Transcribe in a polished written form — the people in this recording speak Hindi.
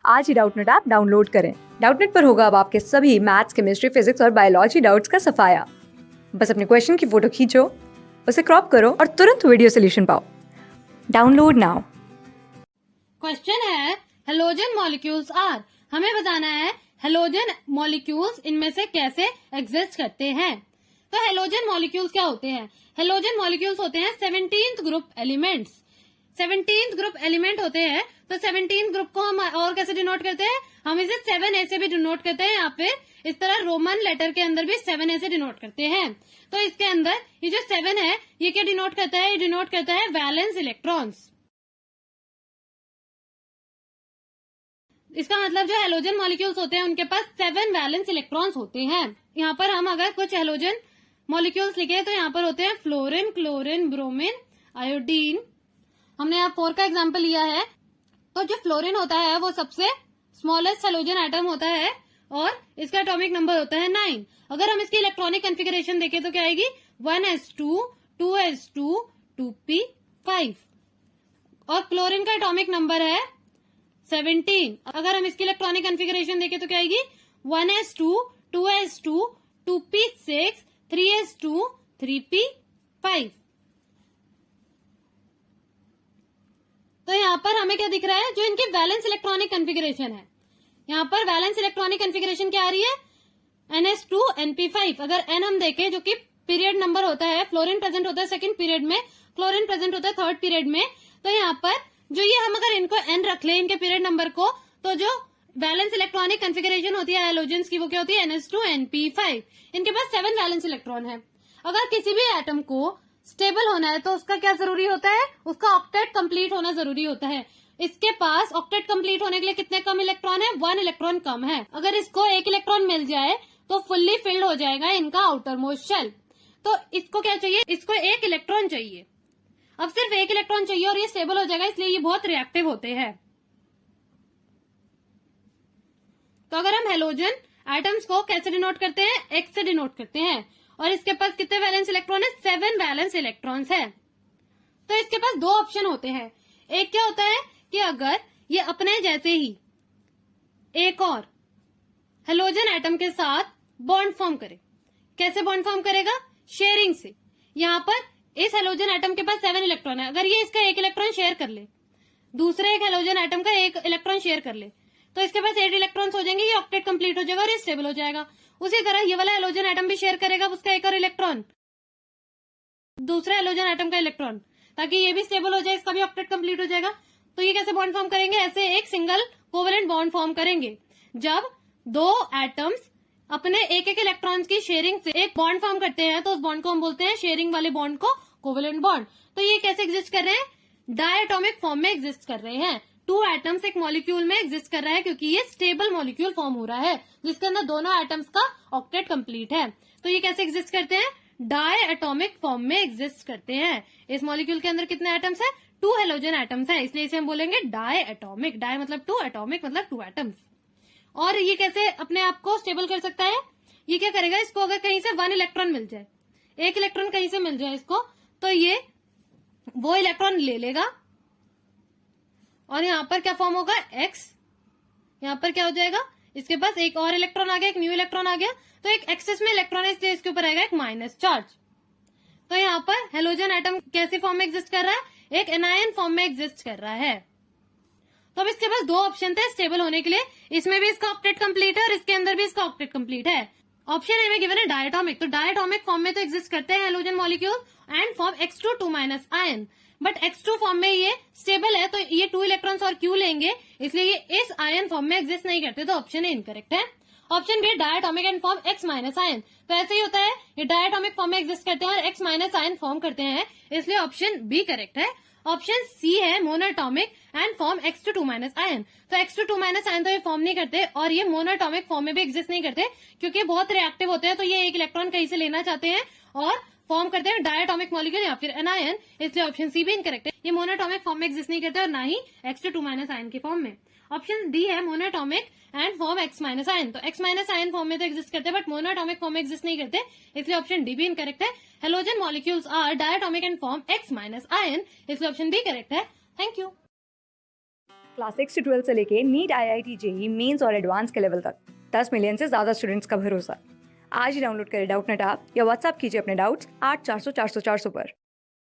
आज ही डाउटनेट ऐप डाउनलोड करें। डाउटनेट पर होगा अब आपके सभी मैथ्स, केमिस्ट्री, फिजिक्स और बायोलॉजी डाउट्स का सफाया। बस अपने क्वेश्चन की फोटो खींचो, उसे क्रॉप करो और तुरंत वीडियो सोल्यूशन पाओ। Download now. क्वेश्चन है हेलोजन मॉलिक्यूल्स आर। हमें बताना है हेलोजन मॉलिक्यूल्स इनमें से कैसे एग्जिस्ट करते हैं। तो हेलोजन मॉलिक्यूल्स क्या होते हैं? हेलोजन मॉलिक्यूल्स होते हैं 17th group elements. 17th group element होते हैं। तो 17th ग्रुप को हम और कैसे डिनोट करते हैं? हम इसे 7A से भी डिनोट करते हैं, या फिर इस तरह रोमन लेटर के अंदर भी 7A से डिनोट करते हैं। तो इसके अंदर ये जो 7 है, ये क्या डिनोट करता है? ये डिनोट करता है वैलेंस इलेक्ट्रॉन्स। इसका मतलब जो हेलोजन मॉलिक्यूल्स होते हैं उनके पास 7 वैलेंस इलेक्ट्रॉन्स होते हैं। यहाँ पर हम अगर कुछ हेलोजन मॉलिक्यूल्स लिखे तो यहाँ पर होते हैं फ्लोरीन, क्लोरीन, ब्रोमीन, आयोडीन। हमने यहाँ 4 का एग्जाम्पल लिया है। तो जो फ्लोरीन होता है वो सबसे स्मॉलेस्ट हेलोजन एटम होता है और इसका एटॉमिक नंबर होता है 9। अगर हम इसकी इलेक्ट्रॉनिक कॉन्फ़िगरेशन देखें तो क्या आएगी? 1s2, 2s2, 2p5। और क्लोरीन का एटॉमिक नंबर है 17। अगर हम इसकी इलेक्ट्रॉनिक कॉन्फ़िगरेशन देखें तो क्या आएगी? 1s2, 2s2, 2p6, 3s2, 3p5। तो यहाँ पर हमें क्या दिख रहा है? जो इनकी वैलेंस इलेक्ट्रॉनिक कॉन्फ़िगरेशन है, यहाँ पर वैलेंस इलेक्ट्रॉनिक कॉन्फ़िगरेशन क्या आ रही है? ns2 np5। अगर n हम देखें जो कि पीरियड नंबर होता है, फ्लोरीन प्रेजेंट होता है सेकंड पीरियड में, क्लोरीन प्रेजेंट होता है थर्ड पीरियड में। तो यहाँ पर जो ये हम अगर इनको n रख ले इनके पीरियड नंबर को, तो जो बैलेंस इलेक्ट्रॉनिक कॉन्फ़िगरेशन होती है हेलोजेंस की वो क्या होती है? ns2 np5। इनके पास 7 वैलेंस इलेक्ट्रॉन है। अगर किसी भी एटम को स्टेबल होना है तो उसका क्या जरूरी होता है? उसका ऑक्टेट कंप्लीट होना जरूरी होता है। इसके पास ऑक्टेट कंप्लीट होने के लिए कितने कम इलेक्ट्रॉन है? 1 इलेक्ट्रॉन कम है। अगर इसको 1 इलेक्ट्रॉन मिल जाए तो फुल्ली फिल्ड हो जाएगा इनका आउटर मोस्ट शेल। तो इसको क्या चाहिए? इसको 1 इलेक्ट्रॉन चाहिए। अब सिर्फ 1 इलेक्ट्रॉन चाहिए और ये स्टेबल हो जाएगा, इसलिए ये बहुत रिएक्टिव होते हैं। तो अगर हम हेलोजन एटम्स को कैसे डिनोट करते हैं? X से डिनोट करते हैं। और इसके पास कितने वैलेंस इलेक्ट्रॉन है? 7 वैलेंस इलेक्ट्रॉन्स है। तो इसके पास 2 ऑप्शन होते हैं। एक क्या होता है कि अगर ये अपने जैसे ही एक और हेलोजन एटम के साथ बॉन्ड फॉर्म करे। कैसे बॉन्ड फॉर्म करेगा? शेयरिंग से। यहाँ पर इस हेलोजन एटम के पास 7 इलेक्ट्रॉन है। अगर ये इसका 1 इलेक्ट्रॉन शेयर कर ले, दूसरे एक हेलोजन एटम का 1 इलेक्ट्रॉन शेयर कर ले, तो इसके पास 8 इलेक्ट्रॉन्स हो जाएंगे। ये ऑक्टेट कंप्लीट हो जाएगा और ये स्टेबल हो जाएगा। उसी तरह ये वाला हेलोजन एटम भी शेयर करेगा उसका 1 और इलेक्ट्रॉन दूसरे हेलोजन एटम का इलेक्ट्रॉन, ताकि ये भी स्टेबल हो जाए, इसका भी ऑक्टेट कंप्लीट हो जाएगा। तो ये कैसे बॉन्ड फॉर्म करेंगे? ऐसे एक सिंगल कोवेलेंट बॉन्ड फॉर्म करेंगे। जब 2 एटम्स अपने 1-1 इलेक्ट्रॉन्स की शेयरिंग से एक बॉन्ड फॉर्म करते हैं तो उस बॉन्ड को हम बोलते हैं, शेयरिंग वाले बॉन्ड को, कोवेलेंट बॉन्ड। तो ये कैसे एग्जिस्ट कर रहे हैं? डायटोमिक फॉर्म में एग्जिस्ट कर रहे हैं। 2 एटम्स एक मॉलिक्यूल में एग्जिस्ट कर रहा है क्योंकि ये स्टेबल मॉलिक्यूल फॉर्म हो रहा है जिसके अंदर दोनों एटम्स का ऑक्टेट कंप्लीट है। तो ये कैसे एग्जिस्ट करते हैं? डाई एटॉमिक फॉर्म में एग्जिस्ट करते हैं। इस मॉलिक्यूल के अंदर कितने एटम्स है? 2 हेलोजन एटम्स है, इसलिए इसे हम बोलेंगे डाई एटॉमिक। डाई मतलब 2, एटॉमिक मतलब 2 एटम्स। और ये कैसे अपने आप को स्टेबल कर सकता है? ये क्या करेगा? इसको अगर कहीं से 1 इलेक्ट्रॉन मिल जाए, 1 इलेक्ट्रॉन कहीं से मिल जाए इसको, तो ये वो इलेक्ट्रॉन ले लेगा और यहाँ पर क्या फॉर्म होगा? X। यहाँ पर क्या हो जाएगा? इसके पास एक और इलेक्ट्रॉन आ गया, एक न्यू इलेक्ट्रॉन आ गया, तो एक एक्सेस में इलेक्ट्रॉन है इसलिए इसके ऊपर आएगा एक माइनस चार्ज। तो यहाँ पर हेलोजन एटम कैसे फॉर्म में एग्जिस्ट कर रहा है? एक एनायन फॉर्म में एग्जिस्ट कर रहा है। तो अब इसके पास 2 ऑप्शन थे स्टेबल होने के लिए। इसमें भी इसका ऑक्टेट कंप्लीट है और इसके अंदर भी इसका ऑक्टेट कंप्लीट है। ऑप्शन ए में गिवन है डायटोमिक। तो डायटोमिक फॉर्म में तो एग्जिस्ट करते हैं halogen molecule and form X2 2- ion. But X2 form में ये स्टेबल है तो ये 2 इलेक्ट्रॉन्स और क्यू लेंगे, इसलिए ये इस आयन फॉर्म में एग्जिस्ट नहीं करते। तो ऑप्शन ए इनकरेक्ट है। Option B diatomic and form X- ion. तो ऐसे ही होता है, ये डायटोमिक फॉर्म में एग्जिस्ट करते हैं और X- आयन फॉर्म करते हैं, इसलिए ऑप्शन बी करेक्ट है। ऑप्शन सी है monatomic and form X2 2- ion. तो X2 2- आयन तो ये फॉर्म नहीं करते और ये मोनोटॉमिक फॉर्म में भी एग्जिस्ट नहीं करते क्योंकि बहुत रिएक्टिव होते हैं। तो ये 1 इलेक्ट्रॉन कहीं से लेना चाहते हैं और फॉर्म करते हैं डायटोमिक मॉलिक्यूल या फिर एनायन, इसलिए ऑप्शन सी भी इनकरेक्ट है। ये मोनोटॉमिक फॉर्म में एग्जिस्ट नहीं करते और ना ही X2 2- आयन के फॉर्म में। ऑप्शन डी है monatomic and form X- ion. तो X- आयन फॉर्म में तो एग्जिस्ट करते हैं बट मोनोटॉमिक फॉर्म में एग्जिस्ट नहीं करते, इसलिए ऑप्शन डी भी इनकरेक्ट है। Halogen molecules are diatomic and form X- ion, इसलिए ऑप्शन बी करेक्ट है। Thank you. क्लास 6 से 12 से लेके नीट, IIT, जेईई मेंस और एडवांस के लेवल तक 10 मिलियन से ज्यादा स्टूडेंट्स का भरोसा। आज ही डाउनलोड करें डाउटनेट ऐप या व्हाट्सएप कीजिए अपने डाउट्स 8400 400 400 पर।